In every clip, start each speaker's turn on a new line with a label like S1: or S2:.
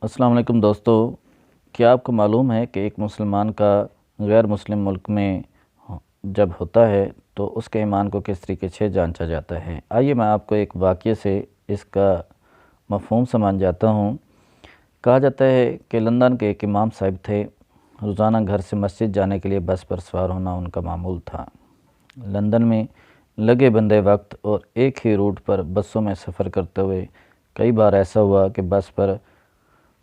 S1: السلام علیکم دوستو، کیا آپ کو معلوم ہے کہ ایک مسلمان کا غیر مسلم ملک میں جب ہوتا ہے تو اس کے ایمان کو کس طریقے سے جانچا جاتا ہے؟ آئیے میں آپ کو ایک واقعے سے اس کا مفہوم سمجھ جاتا ہوں۔ کہا جاتا ہے کہ لندن کے ایک امام صاحب تھے۔ روزانہ گھر سے مسجد جانے کے لیے بس پر سوار ہونا ان کا معمول تھا۔ لندن میں لگے بندے وقت اور ایک ہی روٹ پر بسوں میں سفر کرتے ہوئے کئی بار ایسا ہوا کہ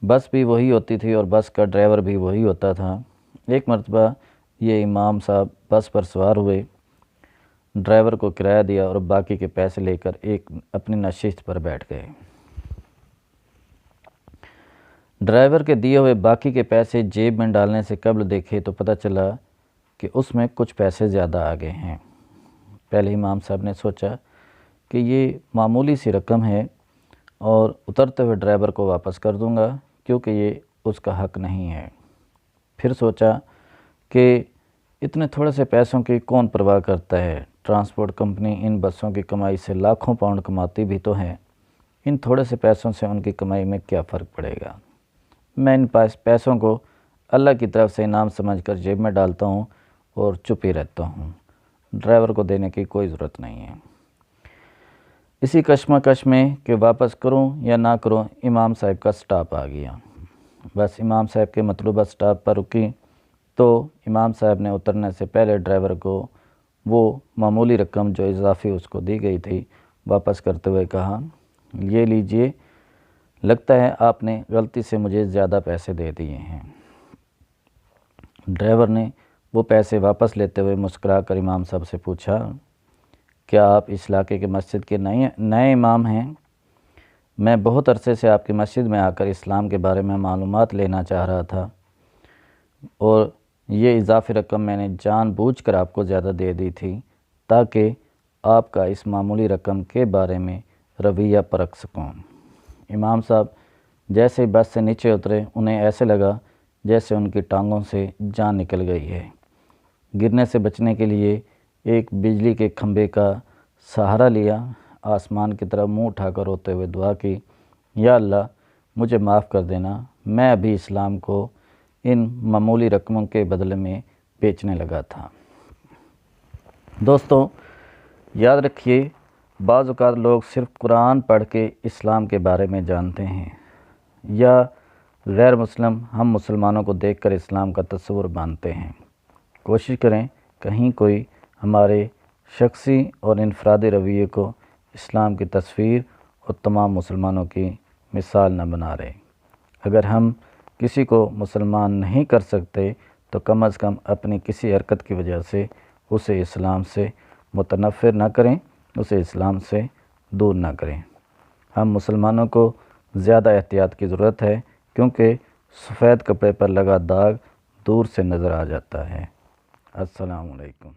S1: بس بھی وہی ہوتی تھی اور بس کا ڈرائیور بھی وہی ہوتا تھا۔ ایک مرتبہ یہ امام صاحب بس پر سوار ہوئے، ڈرائیور کو کرایہ دیا اور باقی کے پیسے لے کر اپنی نشست پر بیٹھ گئے۔ ڈرائیور کے دیے ہوئے باقی کے پیسے جیب میں ڈالنے سے قبل دیکھے تو پتہ چلا کہ اس میں کچھ پیسے زیادہ آ گئے ہیں۔ پہلے امام صاحب نے سوچا کہ یہ معمولی سی رقم ہے اور اترتے ہوئے ڈرائیور کو واپس کر دوں گا کیونکہ یہ اس کا حق نہیں ہے۔ پھر سوچا کہ اتنے تھوڑے سے پیسوں کی کون پرواہ کرتا ہے، ٹرانسپورٹ کمپنی ان بسوں کی کمائی سے لاکھوں پاؤنڈ کماتی بھی تو ہے، ان تھوڑے سے پیسوں سے ان کی کمائی میں کیا فرق پڑے گا۔ میں ان پیسوں کو اللہ کی طرف سے انعام سمجھ کر جیب میں ڈالتا ہوں اور چپ ہی رہتا ہوں، ڈرائیور کو دینے کی کوئی ضرورت نہیں ہے۔ اسی کشمکش میں کہ واپس کروں یا نہ کروں، امام صاحب کا سٹاپ آ گیا۔ بس امام صاحب کے مطلوبہ سٹاپ پر رکی تو امام صاحب نے اترنے سے پہلے ڈرائیور کو وہ معمولی رقم جو اضافی اس کو دی گئی تھی واپس کرتے ہوئے کہا، یہ لیجئے، لگتا ہے آپ نے غلطی سے مجھے زیادہ پیسے دے دیے ہیں۔ ڈرائیور نے وہ پیسے واپس لیتے ہوئے مسکرا کر امام صاحب سے پوچھا، کیا آپ اس علاقے کے مسجد کے نئے امام ہیں؟ میں بہت عرصے سے آپ کی مسجد میں آ کر اسلام کے بارے میں معلومات لینا چاہ رہا تھا اور یہ اضافی رقم میں نے جان بوجھ کر آپ کو زیادہ دے دی تھی تاکہ آپ کا اس معمولی رقم کے بارے میں رویہ پرکھ سکوں۔ امام صاحب جیسے بس سے نیچے اترے، انہیں ایسے لگا جیسے ان کی ٹانگوں سے جان نکل گئی ہے۔ گرنے سے بچنے کے لیے ایک بجلی کے کھمبے کا سہارا لیا، آسمان کی طرف منہ اٹھا کر روتے ہوئے دعا کی، یا اللہ مجھے معاف کر دینا، میں ابھی اسلام کو ان معمولی رقموں کے بدلے میں بیچنے لگا تھا۔ دوستو یاد رکھیے، بعض اوقات لوگ صرف قرآن پڑھ کے اسلام کے بارے میں جانتے ہیں یا غیر مسلم ہم مسلمانوں کو دیکھ کر اسلام کا تصور باندھتے ہیں۔ کوشش کریں کہیں کوئی ہمارے شخصی اور انفرادی رویے کو اسلام کی تصویر اور تمام مسلمانوں کی مثال نہ بنا رہے۔ اگر ہم کسی کو مسلمان نہیں کر سکتے تو کم از کم اپنی کسی حرکت کی وجہ سے اسے اسلام سے متنفر نہ کریں، اسے اسلام سے دور نہ کریں۔ ہم مسلمانوں کو زیادہ احتیاط کی ضرورت ہے کیونکہ سفید کپڑے پر لگا داغ دور سے نظر آ جاتا ہے۔ السلام علیکم۔